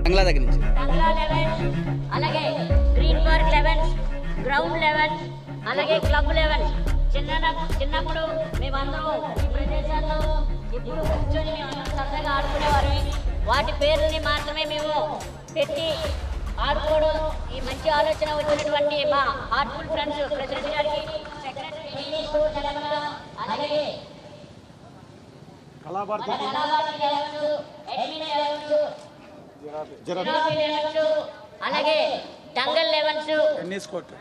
బంగ్లా దగ్గర నుంచి బంగ్లా లెవెన్స్, అలాగే green park elevens, ground elevens, అలాగే క్లబ్ లెవెన్స్. చిన్నప్పుడు మేమందరం ఈ ప్రదేశాల్లో ఎప్పుడు కూర్చొని మేమందరం సరదాగా ఆడుకునేవారు. వాటి పేర్లని మాత్రమే మేము పెట్టి ఆడుకోవడం ఈ మంచి ఆలోచన వచ్చినటువంటి మా హార్ట్ఫుల్ ఫ్రెండ్స్ ప్రెసిడెంట్ గారికి, సెక్రటరీ అలాగే అలాగే Dangal elevens, tennis court.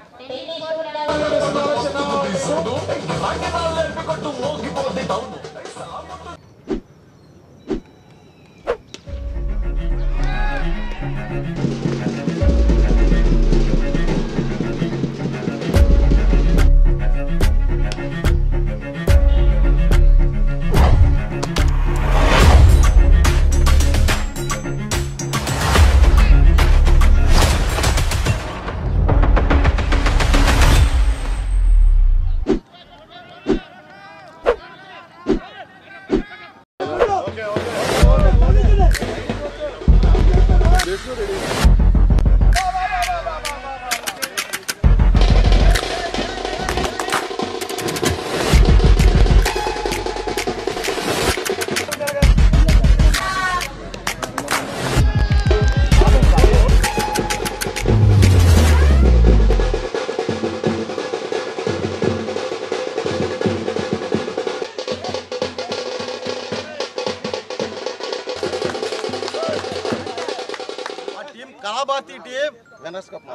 Kalabharati team winners cup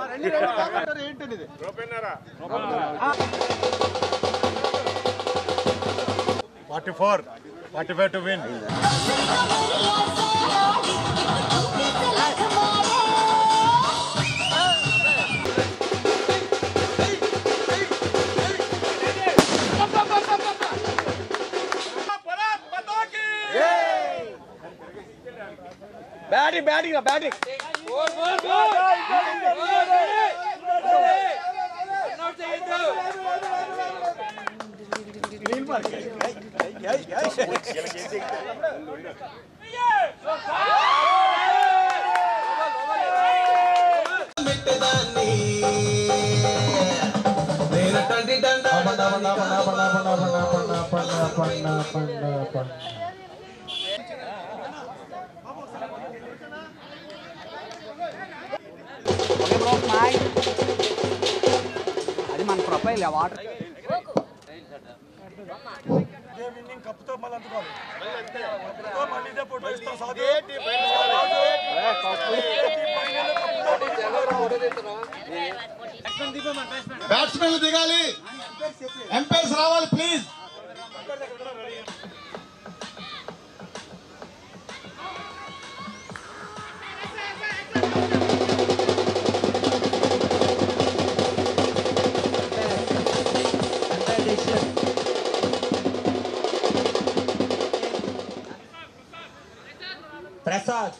ఏంటండి 44-45 to win. Batting batting batting అది మన ప్రొఫైల్ వాటర్ కప్పుతో మళ్ళీ ఫోటో ఇస్తాం. బ్యాట్స్మెన్లు దిగాలి, ఎంపైర్స్ రావాలి please. Prasad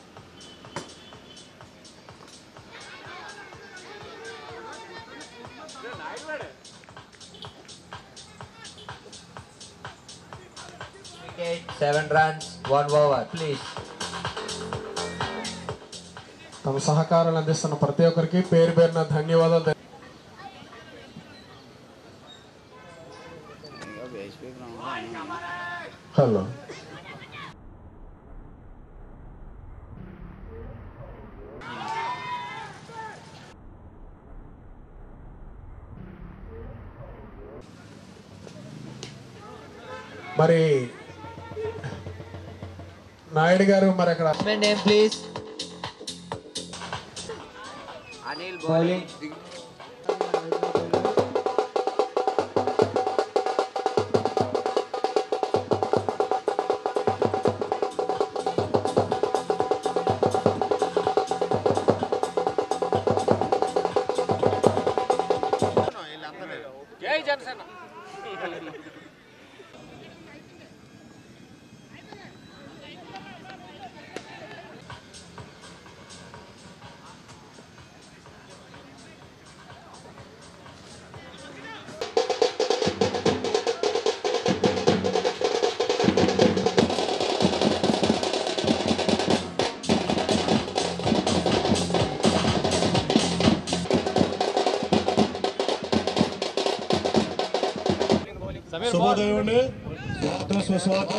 Wicket, 7 runs, 1 over, please. తమ సహకారాలు అందిస్తున్న ప్రతి ఒక్కరికి పేరు పేరున ధన్యవాదాలు. హలో మరి నాయుడు గారు మరి అక్కడ Name please. Anil bowling. జై జనసేన. శుభోదయం అండి. స్వాగతం.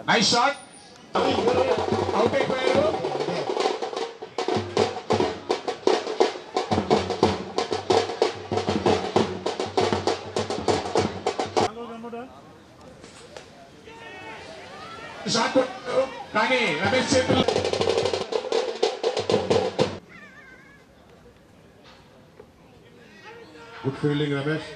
Nice shot. అవుట్ అయిపోయారు. షాట్ కొట్టారు కానీ రమేష్ చేతులు. Good fielding Ramesh.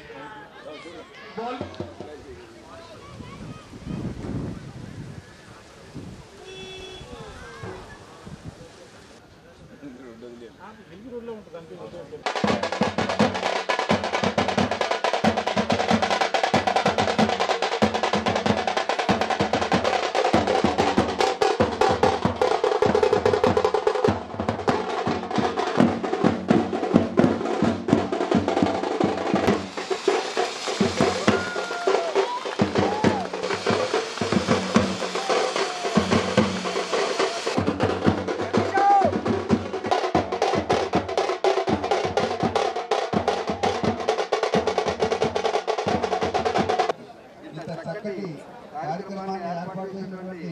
చక్కటి కార్యక్రమాన్ని ఏర్పాటు చేసినటువంటి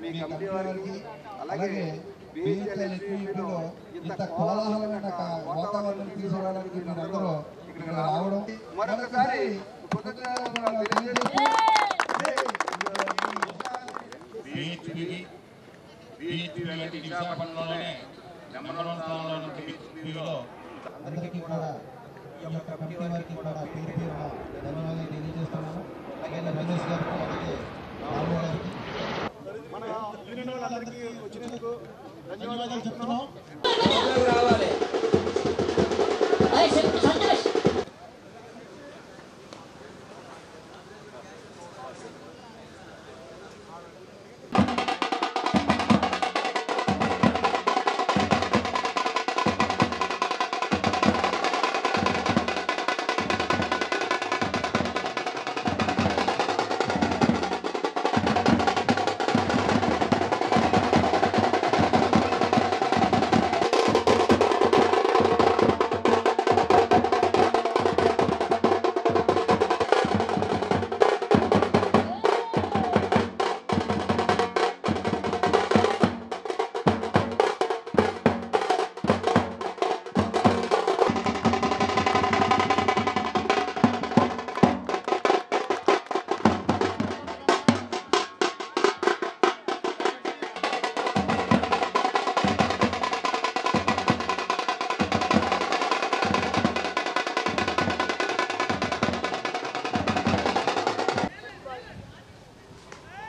మీ కమిటీ వారికి అలాగే BHLSPలో ఇంత కోలాహలమైన వాతావరణం తీసుకురావడానికి మీరందరూ ఇక్కడ రావడం మరొకసారి అందరికీ కూడా ఈ యొక్క కమిటీ వారికి కూడా పేరు పేరున ధన్యవాదాలు తెలియజేస్తున్నాను. అలాగే రమేష్ గారికి అలాగే రాము గారికి వచ్చినందుకు ధన్యవాదాలు చెప్తున్నాం.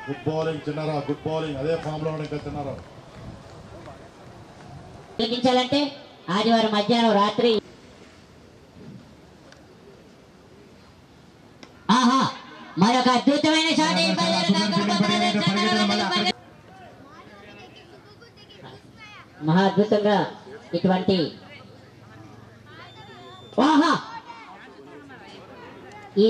గుడ్ బౌలింగ్ చిన్నారా, గుడ్ బౌలింగ్. అదే ఫామ్ లో ఇంకా చిన్నారా. గెలిపించాలంటే ఆదివారం మధ్యాహ్నం రాత్రి మరొక అద్భుతమైన షాట్ మహా అద్భుతంగా ఇటువంటి ఈ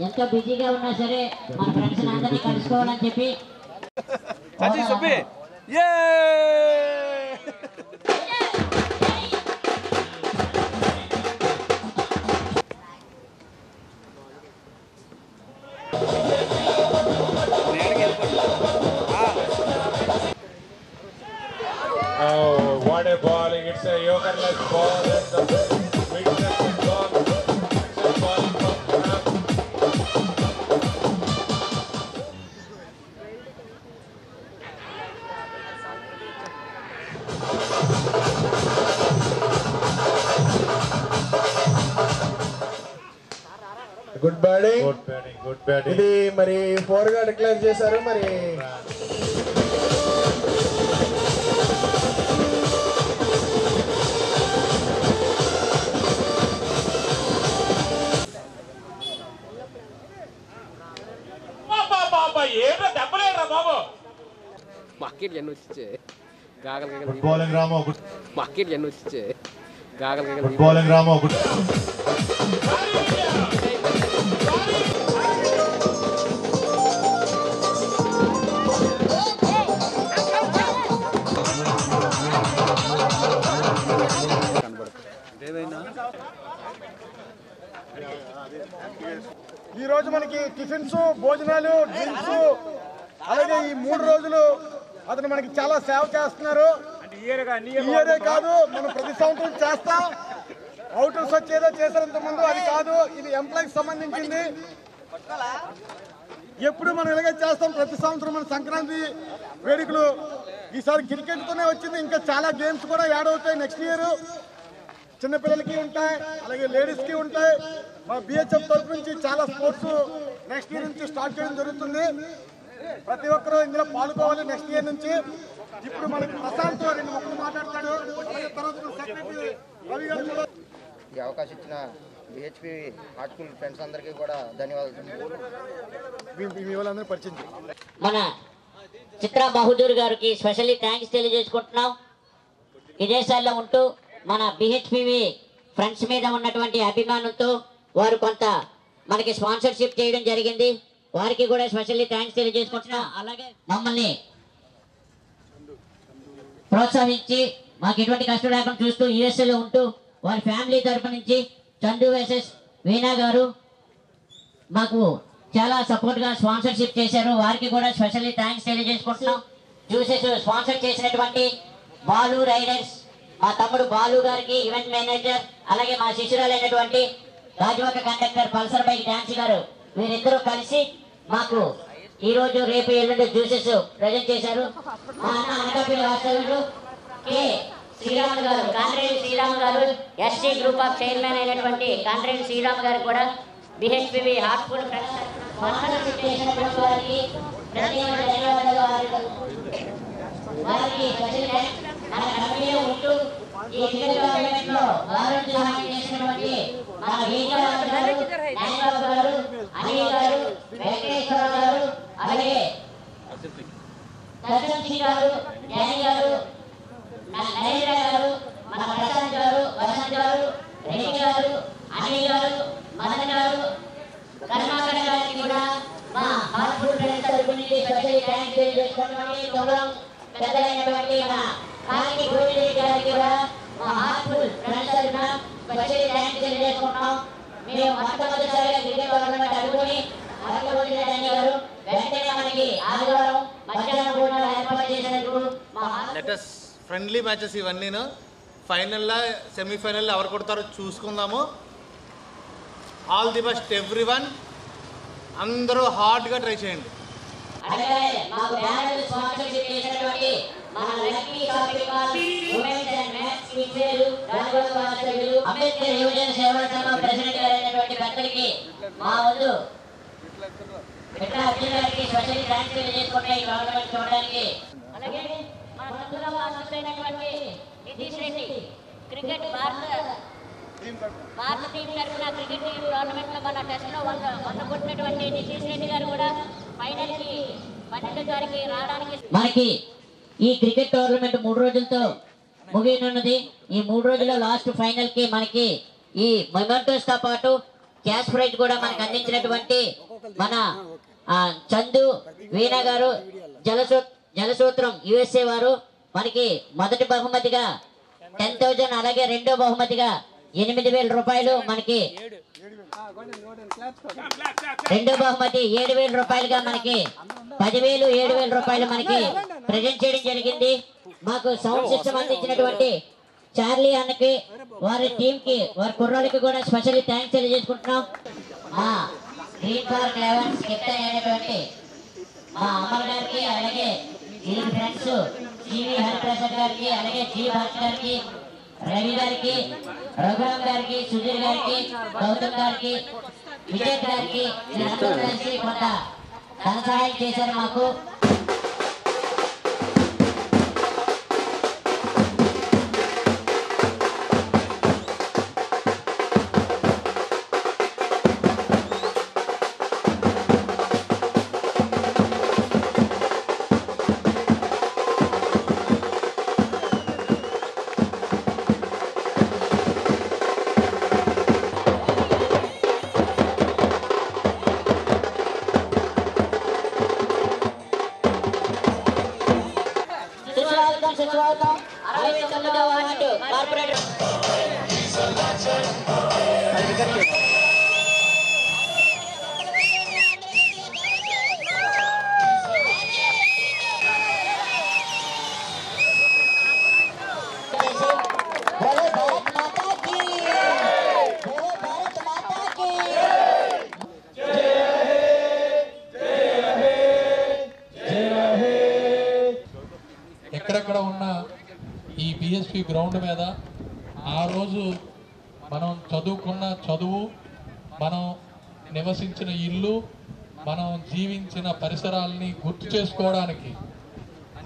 ఎంతో బిజీగా ఉన్నా సరే మన ఫ్రెండ్స్ అందరినీ కలుసుకోవాలని చెప్పి What a bowling! It's a yorkerless ball. It's a mid-section ball. It's a bowling from Ram. Good batting. Good batting, good batting. ఇది మరి 4 గా డిక్లేర్ చేశారు. మరి ఏదో దెబ్బలేరా బాబు. మార్కెట్ ఎన్ని వచ్చే గాగల గుడ్ బౌలింగ్ రామో. గుడ్ మార్కెట్ ఎన్ని వచ్చే గాగల గుడ్ బౌలింగ్ రామో. గుడ్ ఈ రోజు మనకి టిఫిన్స్, భోజనాలు, డ్రింక్స్, అలాగే ఈ 3 రోజులు అతను మనకి చాలా సేవ చేస్తున్నారు. ఇయరే కాదు, మనం ప్రతి సంవత్సరం చేస్తాం. అవుటర్స్ వచ్చేదో చేసేంత ముందు అది కాదు, ఇది ఎంప్లాయీకి సంబంధించింది. ఎప్పుడు మనం ఇలాగే చేస్తాం. ప్రతి సంవత్సరం మన సంక్రాంతి వేడుకలు ఈసారి క్రికెట్తోనే వచ్చింది. ఇంకా చాలా గేమ్స్ కూడా యాడ్ అవుతాయి నెక్స్ట్ ఇయర్. చిన్నపిల్లలకి ఉంటాయి, అలాగే లేడీస్కి ఉంటాయి. మా బిహెచ్ఎఫ్ తరఫు నుంచి చాలా స్పోర్ట్స్ నెక్స్ట్ ఇయర్ నుంచి స్టార్ట్ చేయడం జరుగుతుంది. ప్రతి ఒక్కరూ ఇందులో పాల్గొవాలి నెక్స్ట్ ఇయర్ నుంచి. ఇప్పుడు మనకి ప్రశాంత్ 2 ముక్కలు మాట్లాడతాడు. అలాగే తర్వాత సెక్రటరీ రవి గారు కూడా. ఈ అవకాశం ఇచ్చిన బిహెచ్పి హార్ట్ స్కూల్ ఫ్రెండ్స్ అందరికీ కూడా ధన్యవాదాలు. మీ వాళ్ళందరూ పరిచయం చేయండి. మన చిత్రా బహదూర్ గారికి స్పెషల్లీ థ్యాంక్స్ తెలియజేసుకుంటున్నాం. విదేశాల్లో ఉంటూ మన బిహెచ్పివి ఫ్రెండ్స్ మీద ఉన్నటువంటి అభిమానంతో వారు కొంత మనకి స్పాన్సర్షిప్ చేయడం జరిగింది. వారికి కూడా స్పెషల్లీ థ్యాంక్స్ తెలియజేసుకుంటున్నాం. అలాగే మమ్మల్ని ప్రోత్సహించి మాకు ఎటువంటి కష్టం లేకుండా చూస్తూ యుఎస్ఏలో ఉంటూ వారి ఫ్యామిలీ తరఫు నుంచి చందు వర్సెస్ వీణా గారు మాకు చాలా సపోర్ట్గా స్పాన్సర్షిప్ చేశారు. వారికి కూడా స్పెషల్లీ థ్యాంక్స్ తెలియజేసుకుంటున్నాం. జ్యూసెస్ స్పాన్సర్ చేసినటువంటి బాలు రైడర్స్, మా తమ్ముడు బాలు గారికి ఈవెంట్ మేనేజర్, అలాగే మా శిష్యురాలైనటువంటి రాజవక కండక్టర్ పల్సర్ బైక్ డాన్స్ గారు, వీరిద్దరూ కలిసి మాకు ఈ రోజు రేపు ఎల్లుండి జ్యూసెస్ ప్రజెంట్ చేశారు. మా అన్న అనకాపల్లి వాస్తవ్యుడు కె శ్రీరామ్ గారు, కాండ్రేని శ్రీరామ్ గారు, ఎస్టీ గ్రూప్ ఆఫ్ చైర్మన్ అయినటువంటి కాండ్రేని శ్రీరామ్ గారు కూడా BHPV heart school friends sponsorship చేసినటువంటి వారికి ధన్యవాదాలు. వారికి స్పెషల్ థ్యాంక్స్. మన కమిటీలో ఉంటూ ఈ క్రికెట్ లో ఆరోగ్య సహాయం చేసినటువంటి మన వీరరాజు గారు, నాయబాబు గారు, అనిల్ గారు, వెంకటేశ్వరరావు గారు, అలాగే దర్శన్ సింగ్ గారు, జ్ఞాని గారు, నరేంద్ర గారు, మన ప్రశాంత్ గారు, వసంత్ గారు, రెడ్డి గారు, అనిల్ గారు, మదన్ గారు, కరుణాకర్ గారికి కూడా మా హార్ట్ఫుల్ ఫ్రెండ్స్ తరఫు నుంచి స్పెషల్ థ్యాంక్స్ తెలియజేసుకుంటున్నాము. గౌరవం పెద్దలైనటువంటి మన కాకి గోవిందరెడ్డి గారికి కూడా మా హార్ట్ఫుల్ ఫ్రెండ్స్ తరఫున స్పెషల్ థ్యాంక్స్ తెలియజేసుకుంటున్నాం. మేము మొట్టమొదటిసారిగా క్రికెట్ టోర్నమెంట్ అనుకుని గోవిందరెడ్డి గారు వెంటనే మనకి ఆదివారం మధ్యాహ్నం భోజనాలు ఏర్పాటు చేసినందుకు మా లెటస్ ఫ్రెండ్లీ మ్యాచెస్ ఇవన్నీను. ఫైనల్లో సెమీఫైనల్లో ఎవరు కొడతారో చూసుకుందాము. All the best everyone. అందరూ హార్డ్గా ట్రై చేయండి. అలాగే మాకు బ్యానర్ స్పాన్సర్షిప్ చేసినటువంటి మన lucky shopping mall, women's and men's kids, Rajagopal వాస్తవ్యులు, అంబేద్కర్ యువజన సేవా సంఘం ప్రెసిడెంట్ గారైనటువంటి పెద్దలకి మా వద్దు పిట్ల అర్జున్ గారికి స్పెషల్ థ్యాంక్స్ తెలియజేసుకుంటే ఈ టోర్నమెంట్ చూడడానికి. అలాగే మన సంఘంలో వాస్తవైనటువంటి నితీష్ రెడ్డి క్రికెట్ భారత టీం తరఫున క్రికెట్ టోర్నమెంట్ లో మన టెస్ట్ లో 100 కొట్టినటువంటి నితీష్ రెడ్డి గారు కూడా ఫైనల్ కి 12 తారీఖు రావడానికి. మనకి ఈ క్రికెట్ టోర్నమెంట్ 3 రోజులతో ముగియనున్నది. ఈ 3 రోజుల లాస్ట్ ఫైనల్ కి మనకి ఈ మొమెంటోస్ తో పాటు క్యాష్ ప్రైజ్ కూడా మనకు అందించినటువంటి మన చందు వీణా గారు, జలసూత్రం యుఎస్ఏ వారు మనకి మొదటి బహుమతిగా 10,000, అలాగే రెండో బహుమతిగా 8,000 రూపాయలు, మనకి రెండో బహుమతి 7,000 రూపాయలుగా మనకి 10,000, 7,000 రూపాయలు మనకి ప్రజెంట్ చేయడం జరిగింది. మాకు సౌండ్ సిస్టమ్ అందించినటువంటి చార్లీ అన్నకి, వారి టీం కి, వారి కుర్రాళ్ళకి కూడా స్పెషల్ థ్యాంక్స్ తెలియజేసుకుంటున్నాం. మా గ్రీన్ పార్క్ 11 కెప్టెన్ అయినటువంటి మా అమర్ గారికి, అలాగే ఈ ఫ్రెండ్స్ జీవి హరిప్రసాద్ గారికి, అలాగే జీ భారత్ గారికి, రవి గారికి, రఘురామ్ గారికి, సుధీర్ గారికి, గౌతమ్ గారికి, విజయ్ గారికి వీళ్ళందరూ కలిసి కొంత ధన సహాయం చేశారు మాకు. స్వాగతం 69వ వార్డు కార్పొరేటర్ ఎక్కడెక్కడ ఉన్న ఈ బిఎస్పి గ్రౌండ్ మీద ఆ రోజు మనం చదువుకున్న చదువు, మనం నివసించిన ఇల్లు, మనం జీవించిన పరిసరాలని గుర్తు చేసుకోవడానికి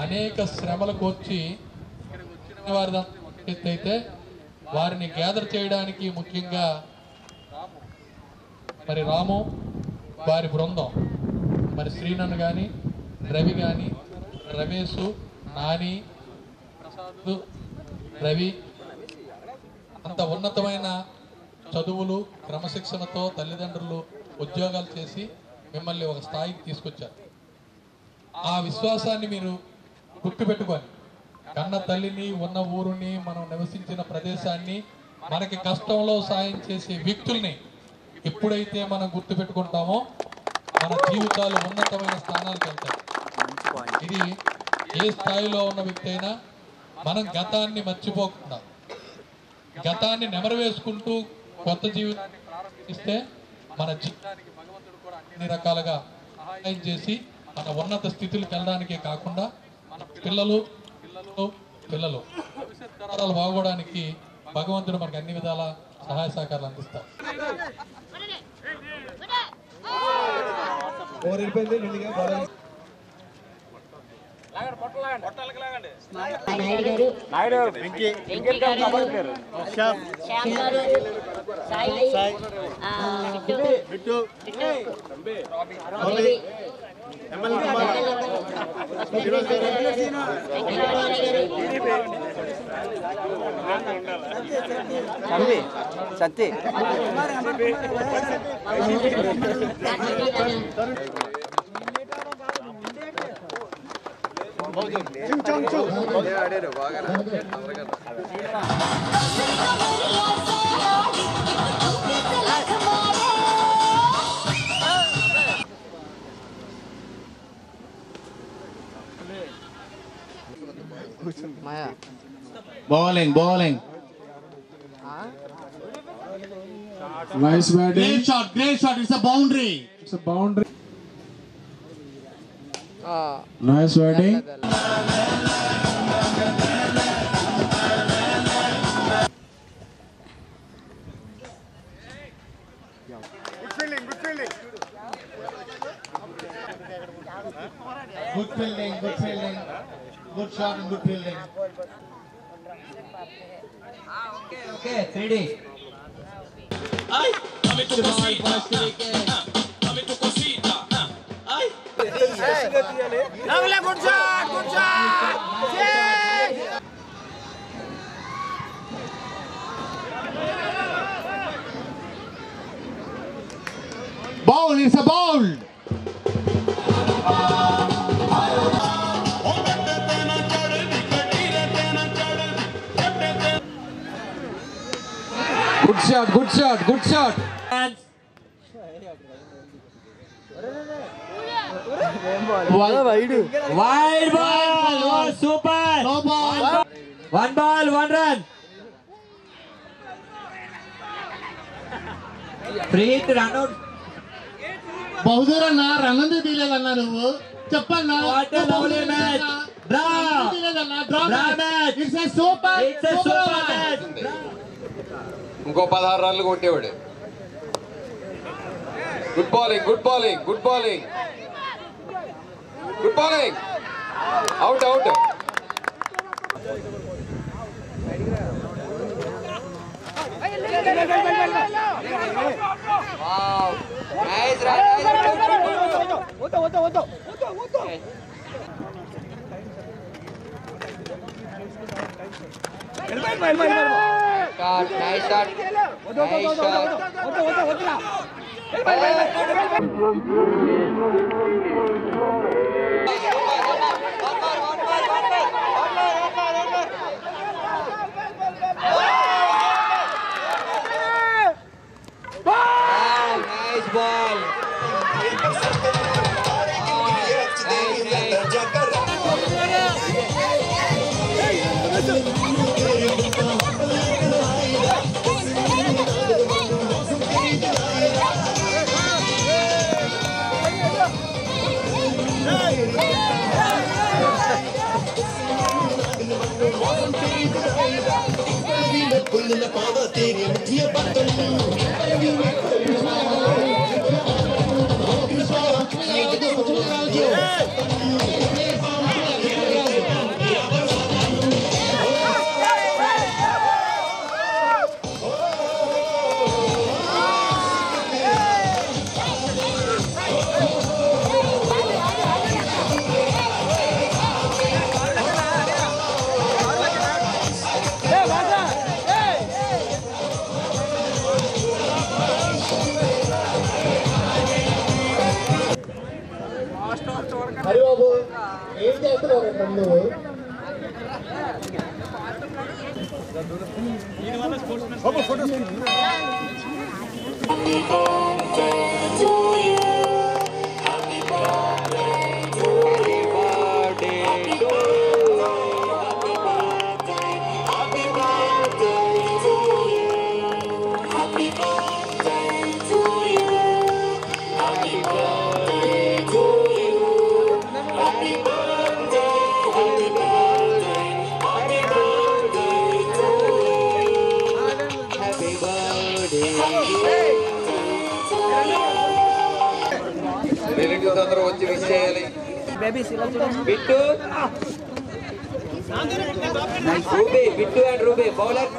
అనేక శ్రమలకు వచ్చి వారి అయితే వారిని గ్యాదర్ చేయడానికి ముఖ్యంగా మరి రాము వారి బృందం, మరి శ్రీనన్ కానీ, రవి కానీ, రమేష్, నాని, ప్రసాద్, రవి అంత ఉన్నతమైన చదువులు క్రమశిక్షణతో తల్లిదండ్రులు ఉద్యోగాలు చేసి మిమ్మల్ని ఒక స్థాయికి తీసుకొచ్చారు. ఆ విశ్వాసాన్ని మీరు గుర్తుపెట్టుకొని కన్న తల్లిని, ఉన్న ఊరుని, మనం నివసించిన ప్రదేశాన్ని, మనకి కష్టంలో సాయం చేసే వ్యక్తుల్ని ఎప్పుడైతే మనం గుర్తుపెట్టుకుంటామో మన జీవితాలు ఉన్నతమైన స్థానాలకు వెళ్తాయి. ఇది ఏ స్థాయిలో ఉన్న వ్యక్తి అయినా మనం గతాన్ని మర్చిపోకుండా గతాన్ని నెమరవేసుకుంటూ కొత్త జీవితాన్ని ప్రారంభిస్తే మన జీవితానికి భగవంతుడు కూడా అన్ని రకాలుగా సహాయం చేసి మన ఉన్నత స్థితులకు వెళ్ళడానికే కాకుండా మన పిల్లలు భవిష్యత్ తరాలు బాగోవడానికి భగవంతుడు మనకు అన్ని విధాల సహాయ సహకారాలు అందిస్తారు. Satti Bowling. Nice batting. Great shot. It's a boundary. Nice batting. Good fielding. Good shot and good fielding. Okay, 3D. Bowl. It's a bowl. Good shot. Wide ball. Oh, super. No ball. 1 ball, 1 run. Free to run out. బహుదూరన్నా run ఎందుకు తీయలేదన్నా నువ్వు చెప్పన్నా. What a lovely match. Draw. Draw match. It's a super match. ఇంకో 16 రన్లు కొట్టేవాడు. Good bowling, good bowling, good bowling. Good bowling. Out, out. Wow. Nice run. Shot, nice shot. Nice shot. Nice ball. Haribabu ఏం చేస్తున్నావు నువ్వు? Relatives అందరూ వచ్చి wish చేయాలి. Bittu, Ruby, Bittu and Ruby bowler.